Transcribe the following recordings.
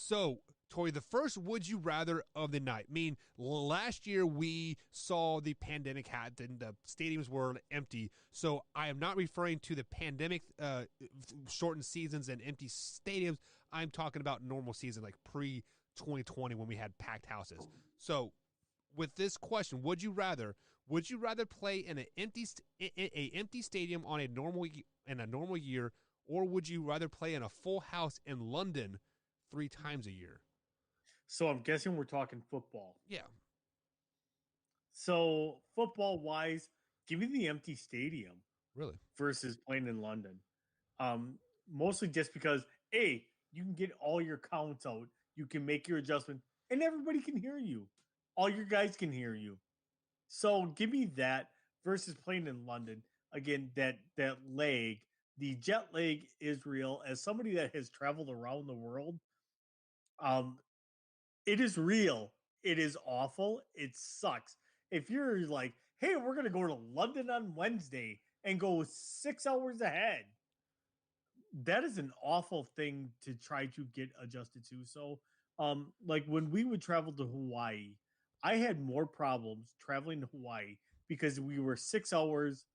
So, Tori, the first would you rather of the night. I mean, last year we saw the pandemic hat and the stadiums were empty. So I am not referring to the pandemic shortened seasons and empty stadiums. I'm talking about normal season, like pre 2020 when we had packed houses. So with this question, would you rather play in an empty stadium on a normal year, or would you rather play in a full house in London 3 times a year? So I'm guessing we're talking football. Yeah. So football wise, give me the empty stadium Really? versus playing in London. Mostly just because you can get all your counts out, you can make your adjustment, and everybody can hear you. All your guys can hear you. So give me that versus playing in London. Again, that leg, the jet lag is real. As somebody that has traveled around the world, um, it is real. It is awful. It sucks. If you're like, hey, we're gonna go to London on Wednesday and go 6 hours ahead, that is an awful thing to try to get adjusted to. So, like when we would travel to Hawaii, I had more problems traveling to Hawaii because we were 6 hours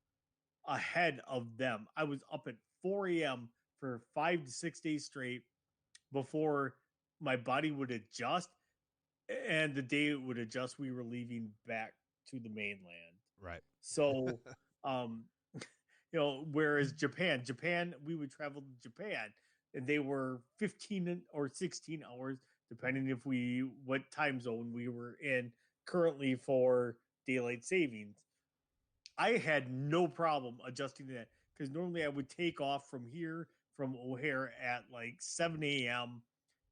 ahead of them. I was up at 4 a.m. for 5 to 6 days straight before my body would adjust. And the day it would adjust, we were leaving back to the mainland. Right. So, whereas Japan, we would travel to Japan and they were 15 or 16 hours, depending what time zone we were in currently for daylight savings. I had no problem adjusting that because normally I would take off from here from O'Hare at like 7 a.m.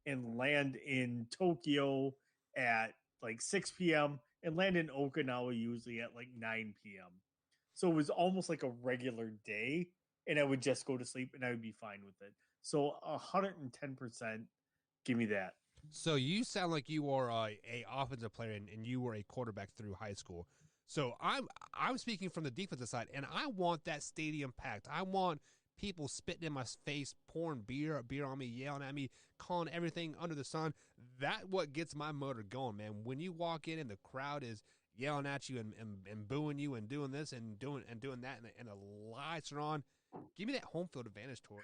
and land in Tokyo at like 6 p.m. and land in Okinawa usually at like 9 p.m. So it was almost like a regular day, and I would just go to sleep and I would be fine with it. So 110%, give me that. So you sound like you are a offensive player and you were a quarterback through high school. So I'm speaking from the defensive side, and I want that stadium packed. I want people spitting in my face, pouring beer on me, yelling at me, calling everything under the sun. That what gets my motor going, man. When you walk in and the crowd is yelling at you and booing you and doing this and doing that, and the lights are on, give me that home field advantage, Tori.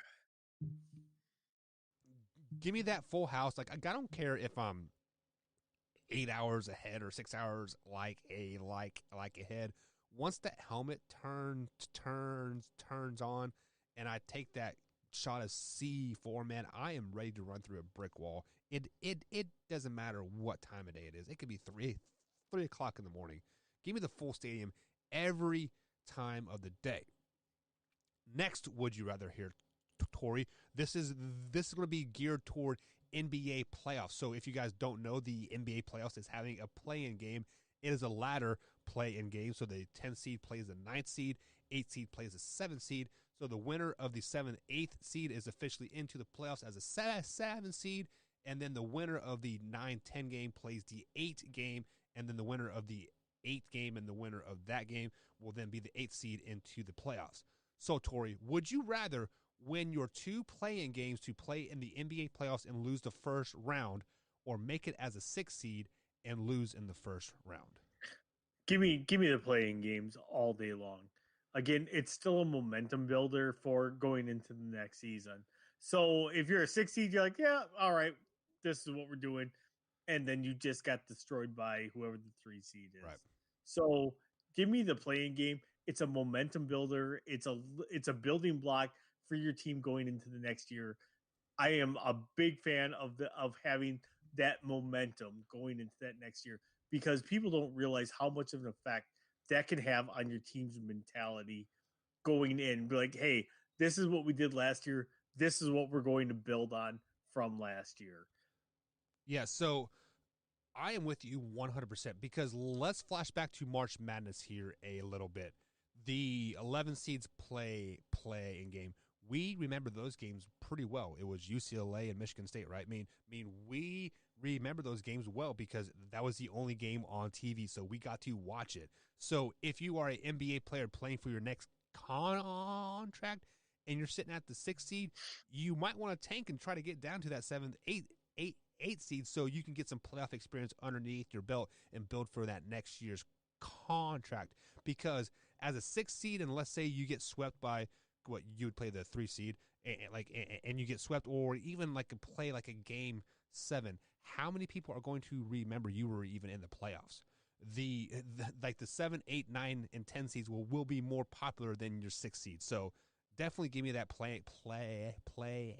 Give me that full house. Like I don't care if I'm 8 hours ahead or 6 hours ahead. Once that helmet turns on, and I take that shot of C4, man, I am ready to run through a brick wall. It doesn't matter what time of day it is. It could be 3 o'clock in the morning. Give me the full stadium every time of the day. Next, would you rather hear, Tori? This is going to be geared toward NBA playoffs. So if you guys don't know, the NBA playoffs is having a play-in game. It is a ladder play-in game. So the 10th seed plays the 9th seed, 8th seed plays the 7th seed. So the winner of the 7th, 8th seed is officially into the playoffs as a 7th seed. And then the winner of the 9-10 game plays the 8th game. And then the winner of the 8th game and the winner of that game will then be the 8th seed into the playoffs. So, Tori, would you rather win your 2 play-in games to play in the NBA playoffs and lose the first round, or make it as a 6th seed and lose in the first round? Give me the playing games all day long. Again, it's still a momentum builder for going into the next season. So if you're a 6 seed, you're like, yeah, all right, this is what we're doing. And then you just got destroyed by whoever the 3 seed is. Right. So give me the playing game. It's a momentum builder. It's a building block for your team going into the next year. I am a big fan of having that momentum going into that next year because people don't realize how much of an effect that can have on your team's mentality going in. Be like, hey, this is what we did last year. This is what we're going to build on from last year. Yeah, so I am with you 100% because let's flash back to March Madness here a little bit. The 11 seeds play in game. We remember those games pretty well. It was UCLA and Michigan State, right? I mean, we remember those games well because that was the only game on TV, so we got to watch it. So if you are an NBA player playing for your next contract and you're sitting at the 6th seed, you might want to tank and try to get down to that 7th, 8 seed so you can get some playoff experience underneath your belt and build for that next year's contract. Because as a 6 seed, and let's say you get swept by what you would play the 3 seed, and you get swept, or even like play like a game 7, how many people are going to remember you were even in the playoffs? The like the 7, 8, 9, and 10 seeds will be more popular than your 6 seeds. So definitely give me that play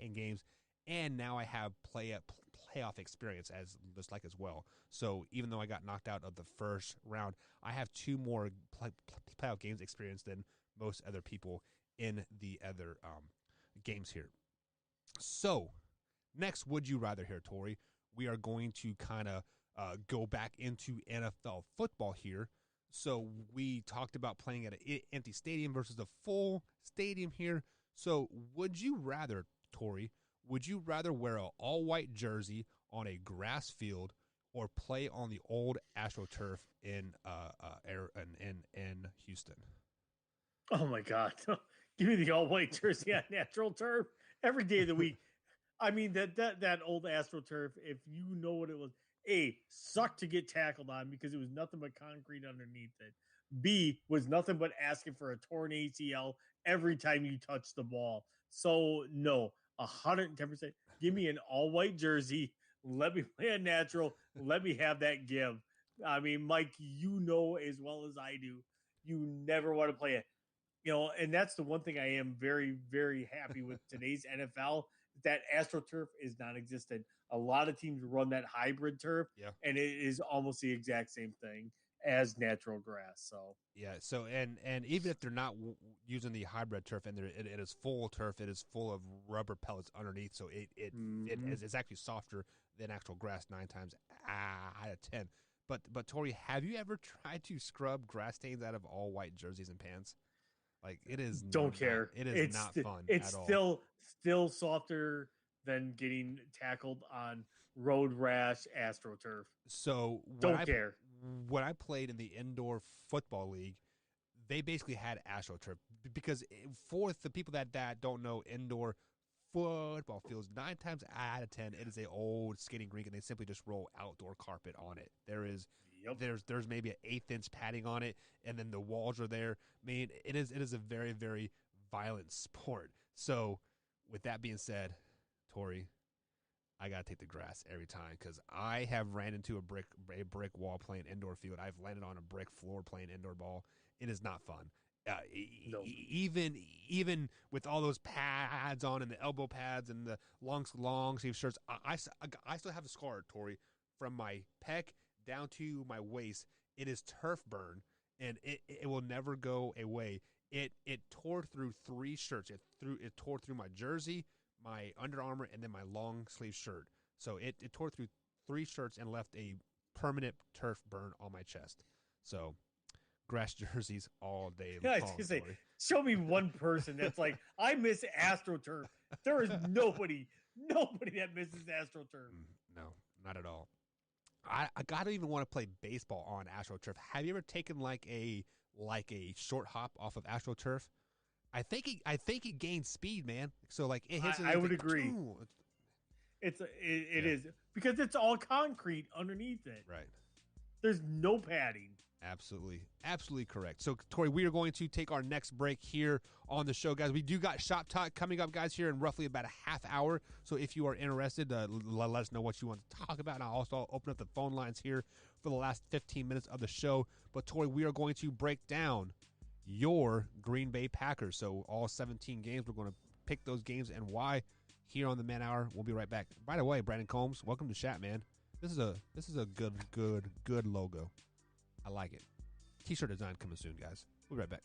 in games, and now I have playoff experience as well. So even though I got knocked out of the first round, I have 2 more playoff games experience than most other people in the other games here. So next, would you rather here, Tori? We are going to kind of go back into NFL football here. So we talked about playing at an empty stadium versus a full stadium here. So would you rather, Tori, would you rather wear an all-white jersey on a grass field or play on the old AstroTurf in Houston? Oh my God! Give me the all-white jersey on natural turf every day of the week. I mean that old AstroTurf. If you know what it was, A, sucked to get tackled on because it was nothing but concrete underneath it. B, was nothing but asking for a torn ACL every time you touch the ball. So no, 110%. Give me an all-white jersey. Let me play a natural. Let me have that give. I mean, Mike, you know as well as I do, you never want to play it. And that's the one thing I am very, very happy with today's NFL. That AstroTurf is non-existent. A lot of teams run that hybrid turf, and it is almost the exact same thing as natural grass. So so and even if they're not using the hybrid turf, and it is full turf, it is full of rubber pellets underneath, so it's actually softer than actual grass 9 times out of 10. But Tori, have you ever tried to scrub grass stains out of all white jerseys and pants? Like, it is care. It is not fun. It's at all. still softer than getting tackled on road rash AstroTurf. So don't care. When I played in the indoor football league, they basically had AstroTurf because for the people that don't know, indoor football fields 9 times out of 10 it is a old skating rink, and they simply just roll outdoor carpet on it. There's maybe an 1/8 inch padding on it, and then the walls are there. I mean, it is a very, very violent sport. So with that being said, Tori, I gotta take the grass every time because I have ran into a brick wall playing indoor field. I've landed on a brick floor playing indoor ball. It is not fun. No. Even with all those pads on and the elbow pads and the long sleeve shirts, I still have the scar, Tori, from my pec down to my waist. It is turf burn, and it will never go away. It tore through 3 shirts. It tore through my jersey, my Under Armour, and then my long sleeve shirt. So it tore through 3 shirts and left a permanent turf burn on my chest. So grass jerseys all day long. I was gonna say, show me one person that's like, I miss AstroTurf. There is nobody that misses AstroTurf. No, not at all. I gotta even want to play baseball on AstroTurf. Have you ever taken like a short hop off of AstroTurf? I think it gains speed, man. So like it hits. I would agree. It is because it's all concrete underneath it. Right. There's no padding. Absolutely correct. So, Tori, we are going to take our next break here on the show, guys. We do got Shop Talk coming up, guys, here in roughly about a half hour. So if you are interested, let us know what you want to talk about. And I'll also open up the phone lines here for the last 15 minutes of the show. But, Tori, we are going to break down your Green Bay Packers. So all 17 games, we're going to pick those games and why here on the Man Hour. We'll be right back. By the way, Brandon Combs, welcome to Chat, man. This is a good logo. I like it. T-shirt design coming soon, guys. We'll be right back.